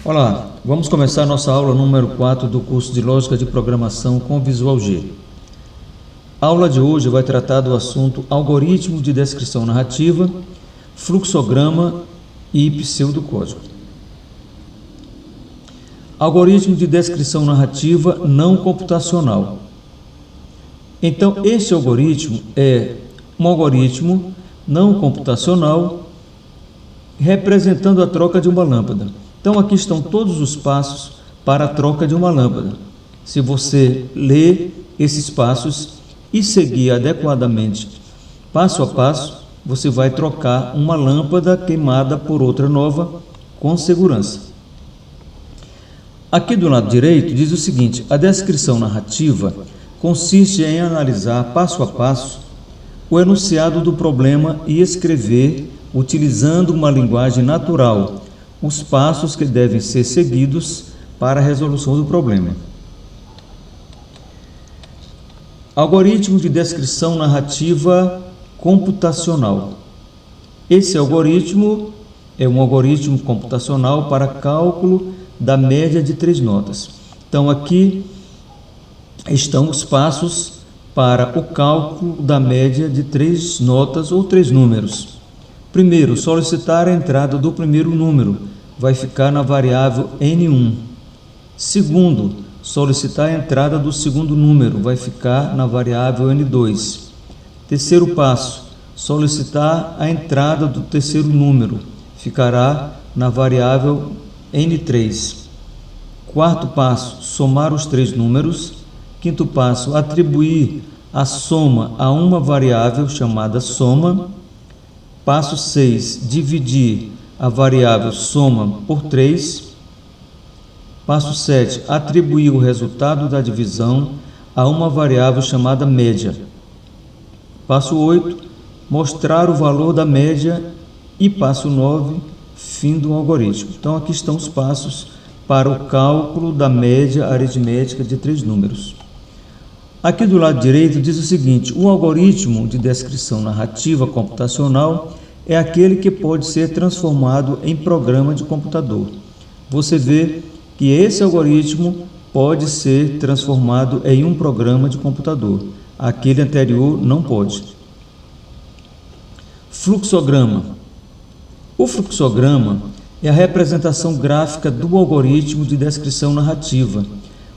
Olá, vamos começar nossa aula número 4 do curso de Lógica de Programação com Visual G. A aula de hoje vai tratar do assunto algoritmo de descrição narrativa, fluxograma e pseudocódigo. Algoritmo de descrição narrativa não computacional. Então, este algoritmo é um algoritmo não computacional representando a troca de uma lâmpada. Então, aqui estão todos os passos para a troca de uma lâmpada. Se você ler esses passos e seguir adequadamente, passo a passo, você vai trocar uma lâmpada queimada por outra nova com segurança. Aqui do lado direito diz o seguinte: a descrição narrativa consiste em analisar passo a passo o enunciado do problema e escrever, utilizando uma linguagem natural, os passos que devem ser seguidos para a resolução do problema. Algoritmo de descrição narrativa computacional. Esse algoritmo é um algoritmo computacional para cálculo da média de 3 notas. Então, aqui estão os passos para o cálculo da média de 3 notas ou 3 números. Primeiro, solicitar a entrada do primeiro número, vai ficar na variável N1. Segundo, solicitar a entrada do segundo número, vai ficar na variável N2. Terceiro passo, solicitar a entrada do terceiro número, ficará na variável N3. Quarto passo, somar os 3 números. Quinto passo, atribuir a soma a uma variável chamada soma. Passo 6, dividir a variável soma por 3. Passo 7, atribuir o resultado da divisão a uma variável chamada média. Passo 8, mostrar o valor da média. E passo 9, fim do algoritmo. Então, aqui estão os passos para o cálculo da média aritmética de 3 números. Aqui do lado direito diz o seguinte: o algoritmo de descrição narrativa computacional é aquele que pode ser transformado em programa de computador. Você vê que esse algoritmo pode ser transformado em um programa de computador. Aquele anterior não pode. Fluxograma. O fluxograma é a representação gráfica do algoritmo de descrição narrativa,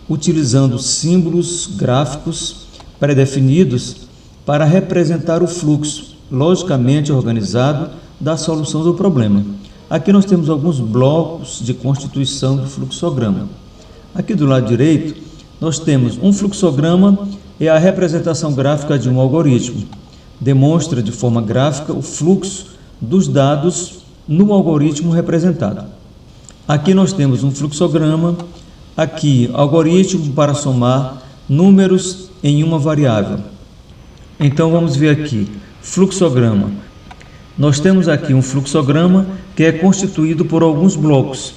utilizando símbolos gráficos pré-definidos para representar o fluxo logicamente organizado da solução do problema. Aqui nós temos alguns blocos de constituição do fluxograma. Aqui do lado direito, nós temos um fluxograma, é a representação gráfica de um algoritmo. Demonstra de forma gráfica o fluxo dos dados no algoritmo representado. Aqui nós temos um fluxograma. Aqui, algoritmo para somar números em uma variável. Então, vamos ver aqui, fluxograma. Nós temos aqui um fluxograma que é constituído por alguns blocos.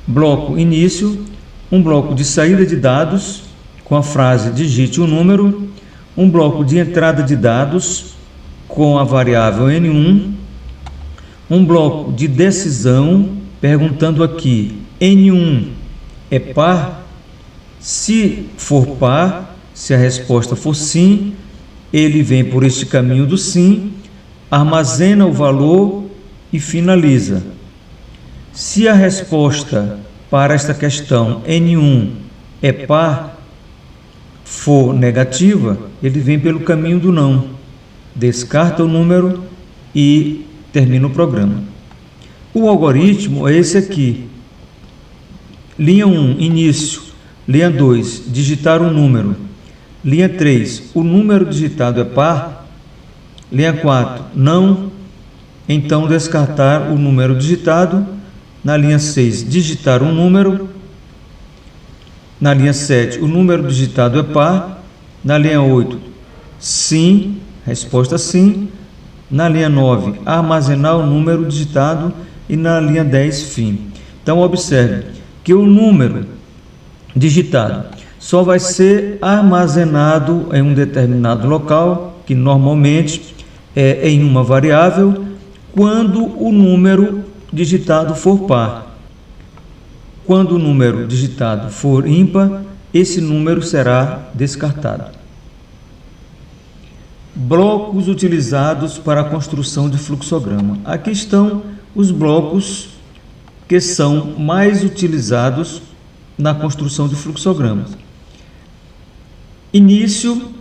Bloco início, um bloco de saída de dados, com a frase digite o número, um bloco de entrada de dados, com a variável N1, um bloco de decisão, perguntando aqui, N1 é par? Se for par, se a resposta for sim, ele vem por este caminho do sim, armazena o valor e finaliza. Se a resposta para esta questão N1 é par, for negativa, ele vem pelo caminho do não, descarta o número e termina o programa. O algoritmo é esse aqui. Linha 1, início. Linha 2, digitar um número. Linha 3, o número digitado é par. Linha 4, não. Então, descartar o número digitado. Na linha 6, digitar um número. Na linha 7, o número digitado é par. Na linha 8, sim. Resposta sim. Na linha 9, armazenar o número digitado. E na linha 10, fim. Então, observe que o número digitado só vai ser armazenado em um determinado local, que normalmente é em uma variável, quando o número digitado for par. Quando o número digitado for ímpar, esse número será descartado. Blocos utilizados para a construção de fluxograma. Aqui estão os blocos que são mais utilizados na construção de fluxogramas. Início,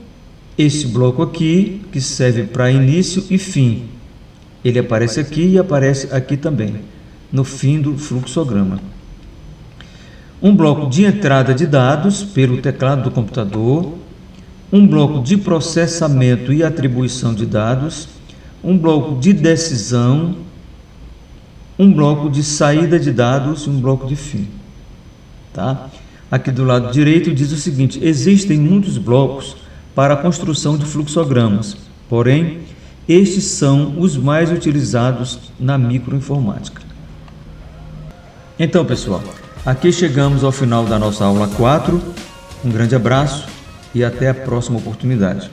esse bloco aqui, que serve para início e fim. Ele aparece aqui e aparece aqui também, no fim do fluxograma. Um bloco de entrada de dados pelo teclado do computador, um bloco de processamento e atribuição de dados, um bloco de decisão, um bloco de saída de dados e um bloco de fim. Tá? Aqui do lado direito diz o seguinte: existem muitos blocos para a construção de fluxogramas, porém, estes são os mais utilizados na microinformática. Então, pessoal, aqui chegamos ao final da nossa aula 4. Um grande abraço e até a próxima oportunidade.